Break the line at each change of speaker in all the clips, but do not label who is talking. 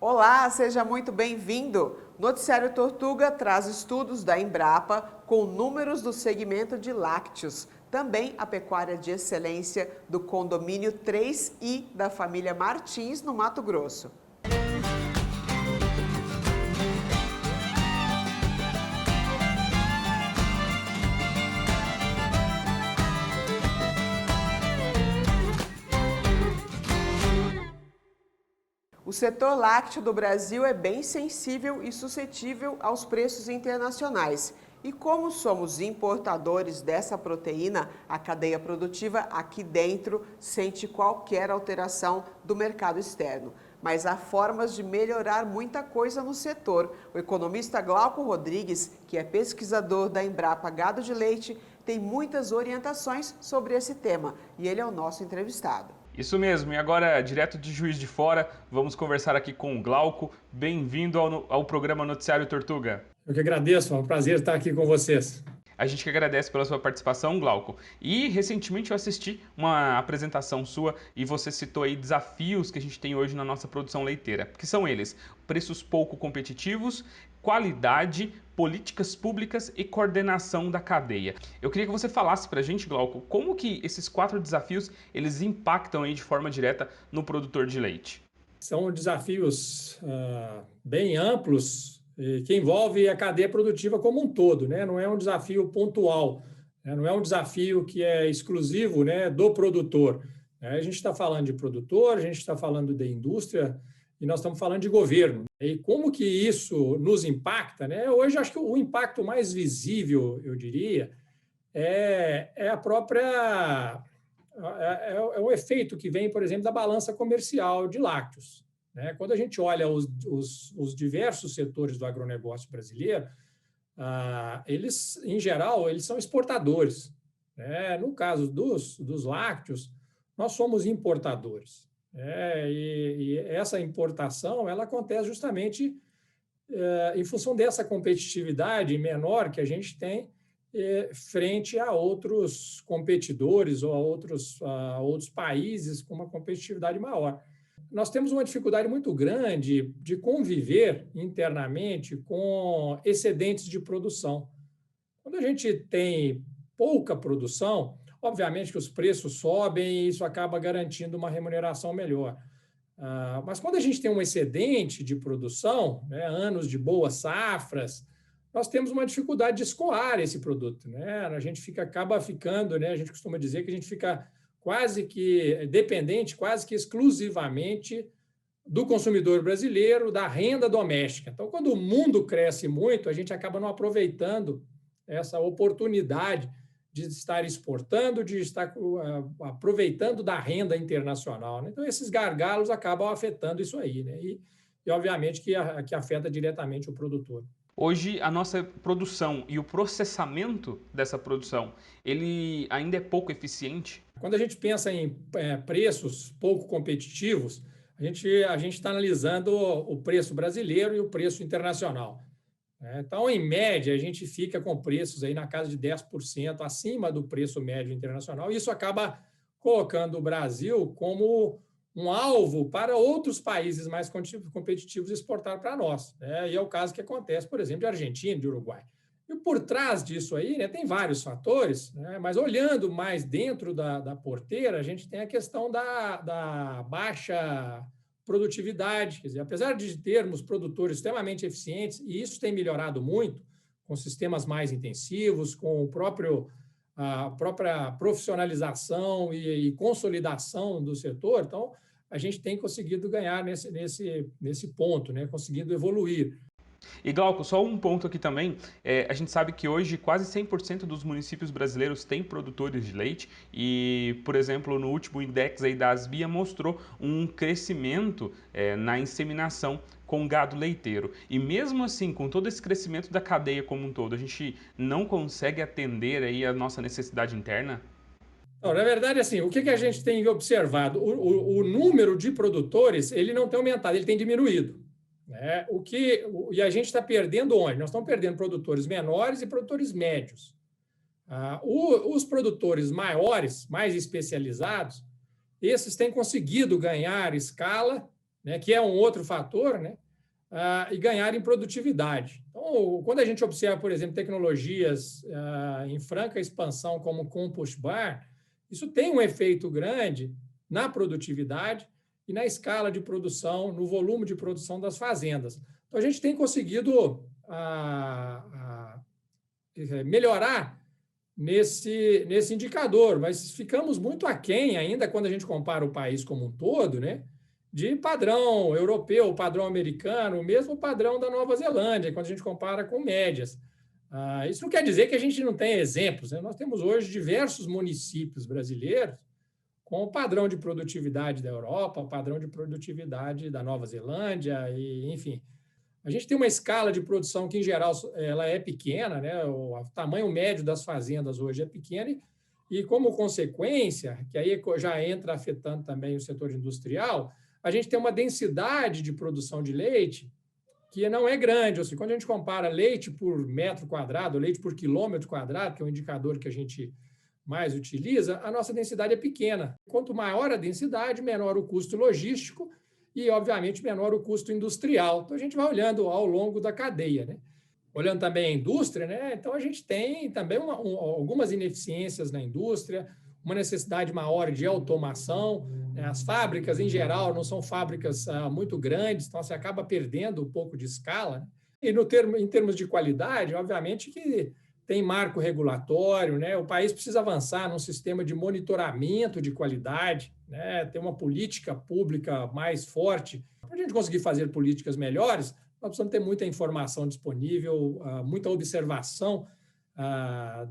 Olá, seja muito bem-vindo. Noticiário Tortuga traz estudos da Embrapa com números do segmento de lácteos. Também a pecuária de excelência do condomínio 3i da família Martins, no Mato Grosso. O setor lácteo do Brasil é bem sensível e suscetível aos preços internacionais. E como somos importadores dessa proteína, a cadeia produtiva aqui dentro sente qualquer alteração do mercado externo. Mas há formas de melhorar muita coisa no setor. O economista Glauco Rodrigues, que é pesquisador da Embrapa Gado de Leite, tem muitas orientações sobre esse tema e ele é o nosso entrevistado.
Isso mesmo, e agora, direto de Juiz de Fora, vamos conversar aqui com o Glauco. Bem-vindo ao programa Noticiário Tortuga.
Eu que agradeço, é um prazer estar aqui com vocês.
A gente que agradece pela sua participação, Glauco. E recentemente eu assisti uma apresentação sua e você citou aí desafios que a gente tem hoje na nossa produção leiteira, que são eles: preços pouco competitivos, qualidade, políticas públicas e coordenação da cadeia. Eu queria que você falasse pra gente, Glauco, como que esses 4 desafios eles impactam aí de forma direta no produtor de leite.
São desafios bem amplos que envolve a cadeia produtiva como um todo, né? Não é um desafio pontual, né? Não é um desafio que é exclusivo, né, do produtor. A gente está falando de produtor, a gente está falando de indústria e nós estamos falando de governo. E como que isso nos impacta, né? Hoje acho que o impacto mais visível, eu diria, é a própria é o efeito que vem, por exemplo, da balança comercial de lácteos. Quando a gente olha os diversos setores do agronegócio brasileiro, eles, em geral, eles são exportadores. No caso dos lácteos, nós somos importadores. E essa importação ela acontece justamente em função dessa competitividade menor que a gente tem frente a outros competidores ou a outros países com uma competitividade maior. Nós temos uma dificuldade muito grande de conviver internamente com excedentes de produção. Quando a gente tem pouca produção, obviamente que os preços sobem e isso acaba garantindo uma remuneração melhor. Mas quando a gente tem um excedente de produção, anos de boas safras, nós temos uma dificuldade de escoar esse produto. A gente acaba ficando, a gente costuma dizer que a gente fica quase que dependente, quase que exclusivamente do consumidor brasileiro, da renda doméstica. Então, quando o mundo cresce muito, a gente acaba não aproveitando essa oportunidade de estar exportando, de estar aproveitando da renda internacional. Então, esses gargalos acabam afetando isso aí, e obviamente que afeta diretamente o produtor.
Hoje, a nossa produção e o processamento dessa produção, ele ainda é pouco eficiente?
Quando a gente pensa em preços pouco competitivos, a gente está analisando o preço brasileiro e o preço internacional. Então, em média, a gente fica com preços aí na casa de 10% acima do preço médio internacional. E isso acaba colocando o Brasil como um alvo para outros países mais competitivos exportar para nós. E é o caso que acontece, por exemplo, de Argentina, de Uruguai. E por trás disso aí, tem vários fatores, mas olhando mais dentro da porteira, a gente tem a questão da baixa produtividade. Quer dizer, apesar de termos produtores extremamente eficientes, e isso tem melhorado muito, com sistemas mais intensivos, com a própria profissionalização e consolidação do setor, então a gente tem conseguido ganhar nesse ponto, conseguido evoluir.
E Glauco, só um ponto aqui também, a gente sabe que hoje quase 100% dos municípios brasileiros têm produtores de leite e, por exemplo, no último index aí da Asbia mostrou um crescimento na inseminação com gado leiteiro. E mesmo assim, com todo esse crescimento da cadeia como um todo, a gente não consegue atender aí a nossa necessidade interna?
Não, na verdade, assim, o que a gente tem observado? O número de produtores ele não tem aumentado, ele tem diminuído. E a gente está perdendo onde? Nós estamos perdendo produtores menores e produtores médios. Os produtores maiores, mais especializados, esses têm conseguido ganhar escala né, que é um outro fator, né, e ganhar em produtividade. Então, quando a gente observa, por exemplo, tecnologias em franca expansão como o compost bar, isso tem um efeito grande na produtividade e na escala de produção, no volume de produção das fazendas. Então, a gente tem conseguido melhorar nesse indicador, mas ficamos muito aquém ainda quando a gente compara o país como um todo, né, de padrão europeu, padrão americano, mesmo padrão da Nova Zelândia, quando a gente compara com médias. Isso não quer dizer que a gente não tenha exemplos, né? Nós temos hoje diversos municípios brasileiros com o padrão de produtividade da Europa, o padrão de produtividade da Nova Zelândia, e, enfim. A gente tem uma escala de produção que, em geral, ela é pequena, né? O tamanho médio das fazendas hoje é pequeno, e como consequência, que aí já entra afetando também o setor industrial, a gente tem uma densidade de produção de leite que não é grande. Ou seja, quando a gente compara leite por metro quadrado, leite por quilômetro quadrado, que é um indicador que a gente mais utiliza, a nossa densidade é pequena. Quanto maior a densidade, menor o custo logístico e, obviamente, menor o custo industrial. Então, a gente vai olhando ao longo da cadeia, né? Olhando também a indústria, né? Então, a gente tem também algumas ineficiências na indústria, uma necessidade maior de automação. As fábricas, em geral, não são fábricas muito grandes, então você acaba perdendo um pouco de escala, né? E em termos de qualidade, obviamente que tem marco regulatório, né? O país precisa avançar num sistema de monitoramento de qualidade, né? Ter uma política pública mais forte. Para a gente conseguir fazer políticas melhores, nós precisamos ter muita informação disponível, muita observação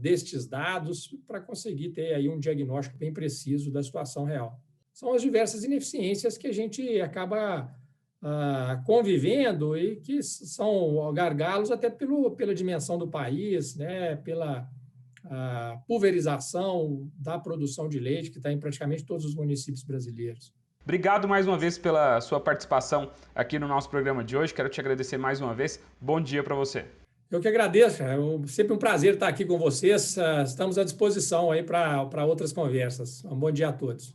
destes dados para conseguir ter aí um diagnóstico bem preciso da situação real. São as diversas ineficiências que a gente acaba convivendo e que são gargalos até pela dimensão do país, né, pela pulverização da produção de leite, que está em praticamente todos os municípios brasileiros.
Obrigado mais uma vez pela sua participação aqui no nosso programa de hoje. Quero te agradecer mais uma vez. Bom dia para você.
Eu que agradeço, é sempre um prazer estar aqui com vocês. Estamos à disposição aí para outras conversas. Um bom dia a todos.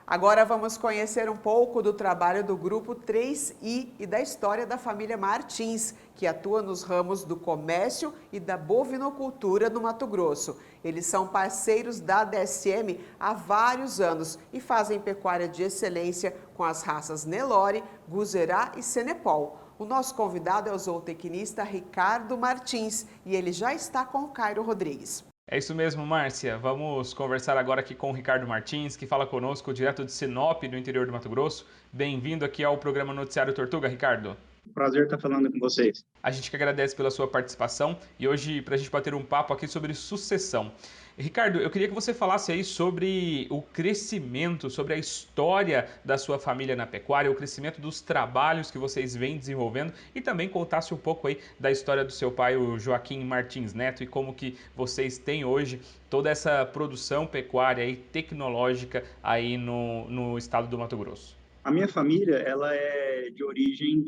Agora vamos conhecer um pouco do trabalho do Grupo 3i e da história da família Martins, que atua nos ramos do comércio e da bovinocultura no Mato Grosso. Eles são parceiros da DSM há vários anos e fazem pecuária de excelência com as raças Nelore, Guzerá e Senepol. O nosso convidado é o zootecnista Ricardo Martins e ele já está com o Cairo Rodrigues.
É isso mesmo, Márcia. Vamos conversar agora aqui com o Ricardo Martins, que fala conosco direto de Sinop, no interior do Mato Grosso. Bem-vindo aqui ao programa Noticiário Tortuga, Ricardo.
Prazer estar falando com vocês.
A gente que agradece pela sua participação e hoje para a gente bater um papo aqui sobre sucessão. Ricardo, eu queria que você falasse aí sobre o crescimento, sobre a história da sua família na pecuária, o crescimento dos trabalhos que vocês vêm desenvolvendo e também contasse um pouco aí da história do seu pai, o Joaquim Martins Neto, e como que vocês têm hoje toda essa produção pecuária e tecnológica aí no estado do Mato Grosso.
A minha família, ela é de origem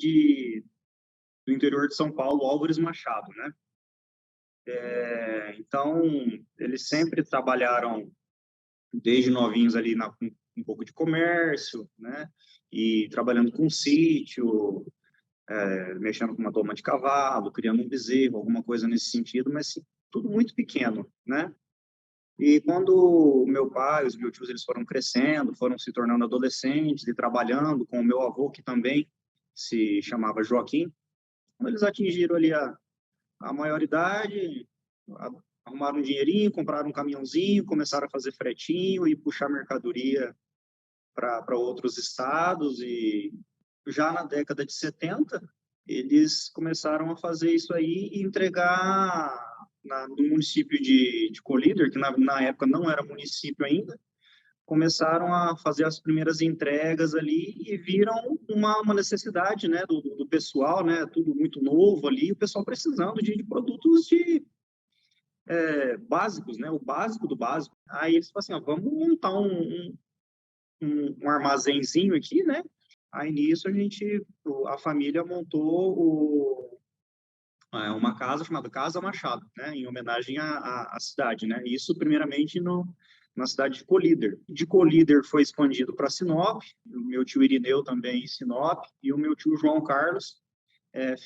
do interior de São Paulo, Álvares Machado, né? Então, eles sempre trabalharam desde novinhos ali com um pouco de comércio, né? E trabalhando com sítio, mexendo com uma doma de cavalo, criando um bezerro, alguma coisa nesse sentido, mas tudo muito pequeno, né? E quando meu pai, os meus tios, eles foram crescendo, foram se tornando adolescentes e trabalhando com o meu avô, que também se chamava Joaquim, quando eles atingiram ali a maioridade, arrumaram um dinheirinho, compraram um caminhãozinho, começaram a fazer fretinho e puxar mercadoria para outros estados. E já na década de 70, eles começaram a fazer isso aí e entregar no município de Colíder, que na época não era município ainda, começaram a fazer as primeiras entregas ali e viram uma necessidade, né, do pessoal, né, tudo muito novo ali, o pessoal precisando de produtos básicos, né, o básico do básico. Aí eles falaram assim, vamos montar um armazenzinho aqui, né? Aí nisso a família montou uma casa chamada Casa Machado, né, em homenagem à cidade, né? Isso primeiramente na cidade de Colíder. De Colíder foi expandido para Sinop, o meu tio Irineu também em Sinop, e o meu tio João Carlos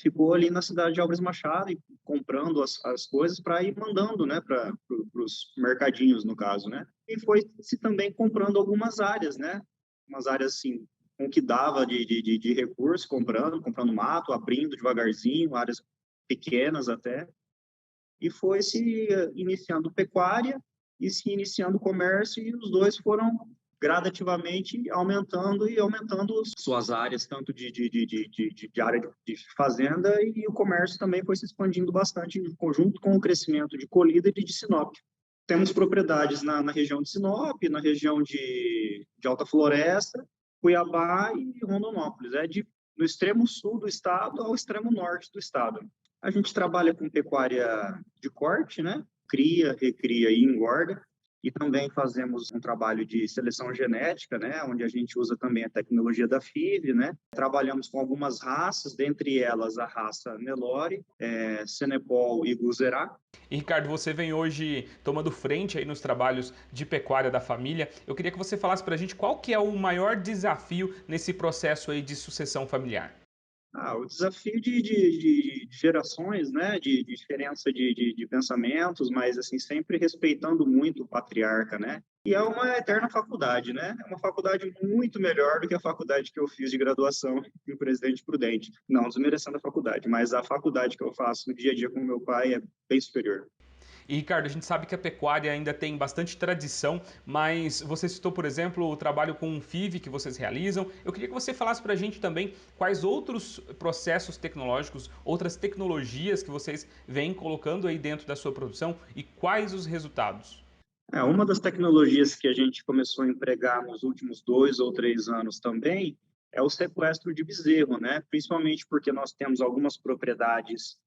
ficou ali na cidade de Álvares Machado, e comprando as coisas para ir mandando, né, para os mercadinhos, no caso, né? E foi-se também comprando algumas áreas, né? Umas áreas, assim, com o que dava de recurso, comprando mato, abrindo devagarzinho, áreas pequenas até, e foi se iniciando pecuária e se iniciando comércio, e os dois foram gradativamente aumentando suas áreas, tanto de área de fazenda, e o comércio também foi se expandindo bastante, em conjunto com o crescimento de Colíder e de Sinop. Temos propriedades na região de Sinop, na região de Alta Floresta, Cuiabá e Rondonópolis. Do extremo sul do estado ao extremo norte do estado. A gente trabalha com pecuária de corte, né? Cria, recria e engorda. E também fazemos um trabalho de seleção genética, né? Onde a gente usa também a tecnologia da FIV, né? Trabalhamos com algumas raças, dentre elas a raça Nelore, Senepol e Guzerá.
E Ricardo, você vem hoje tomando frente aí nos trabalhos de pecuária da família. Eu queria que você falasse para a gente qual que é o maior desafio nesse processo aí de sucessão familiar.
O desafio de gerações, né, de diferença de pensamentos, mas assim sempre respeitando muito o patriarca, né? E é uma eterna faculdade, né? É uma faculdade muito melhor do que a faculdade que eu fiz de graduação em Presidente Prudente. Não desmerecendo a faculdade, mas a faculdade que eu faço no dia a dia com meu pai é bem superior.
E, Ricardo, a gente sabe que a pecuária ainda tem bastante tradição, mas você citou, por exemplo, o trabalho com o FIV que vocês realizam. Eu queria que você falasse para a gente também quais outros processos tecnológicos, outras tecnologias que vocês vêm colocando aí dentro da sua produção e quais os resultados.
Uma das tecnologias que a gente começou a empregar nos últimos 2 ou 3 anos também é o sequestro de bezerro, né? Principalmente porque nós temos algumas propriedades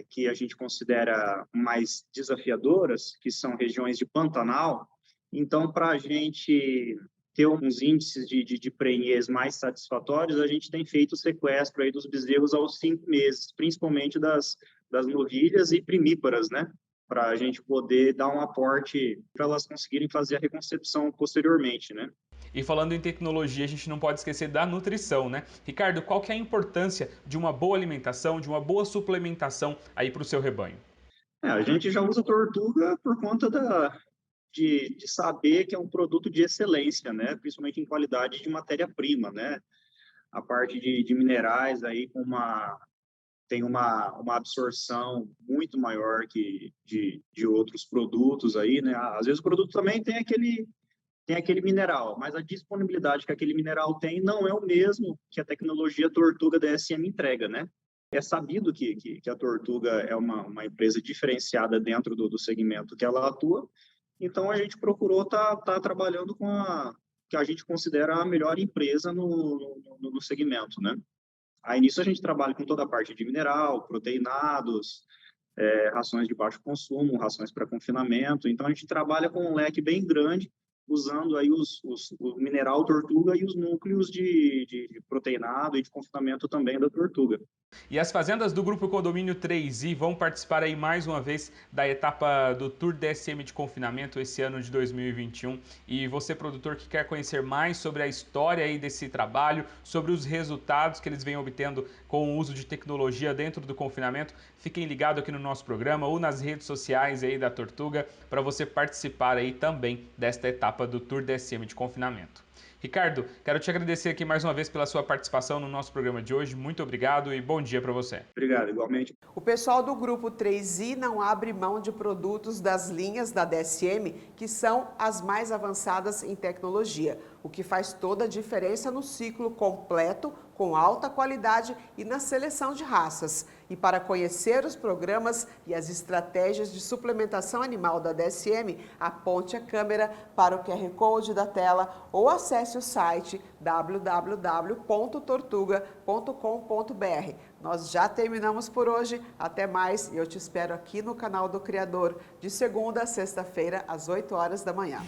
que a gente considera mais desafiadoras, que são regiões de Pantanal. Então, para a gente ter uns índices de prenhez mais satisfatórios, a gente tem feito o sequestro aí dos bezerros aos 5 meses, principalmente das novilhas e primíparas, né? Para a gente poder dar um aporte para elas conseguirem fazer a reconcepção posteriormente, né?
E falando em tecnologia, a gente não pode esquecer da nutrição, né? Ricardo, qual que é a importância de uma boa alimentação, de uma boa suplementação aí para o seu rebanho?
A gente já usa tortuga por conta de saber que é um produto de excelência, né? Principalmente em qualidade de matéria-prima, né? A parte de minerais aí tem uma absorção muito maior que de outros produtos aí, né? Às vezes o produto também tem aquele mineral, mas a disponibilidade que aquele mineral tem não é o mesmo que a tecnologia Tortuga DSM entrega, né? É sabido que a Tortuga é uma empresa diferenciada dentro do segmento que ela atua, então a gente procurou tá trabalhando com que a gente considera a melhor empresa no segmento, né? Aí nisso a gente trabalha com toda a parte de mineral, proteinados, rações de baixo consumo, rações para confinamento, então a gente trabalha com um leque bem grande, usando aí o mineral tortuga e os núcleos de proteinado e de confinamento também da tortuga.
E as fazendas do Grupo Condomínio 3i vão participar aí mais uma vez da etapa do Tour DSM de confinamento esse ano de 2021. E você, produtor, que quer conhecer mais sobre a história aí desse trabalho, sobre os resultados que eles vêm obtendo com o uso de tecnologia dentro do confinamento, fiquem ligados aqui no nosso programa ou nas redes sociais aí da Tortuga para você participar aí também desta etapa do Tour DSM de confinamento. Ricardo, quero te agradecer aqui mais uma vez pela sua participação no nosso programa de hoje. Muito obrigado e bom dia para você.
Obrigado, igualmente.
O pessoal do Grupo 3i não abre mão de produtos das linhas da DSM, que são as mais avançadas em tecnologia, o que faz toda a diferença no ciclo completo, com alta qualidade e na seleção de raças. E para conhecer os programas e as estratégias de suplementação animal da DSM, aponte a câmera para o QR Code da tela ou acesse o site www.tortuga.com.br. Nós já terminamos por hoje, até mais e eu te espero aqui no canal do Criador, de segunda a sexta-feira, às 8 horas da manhã.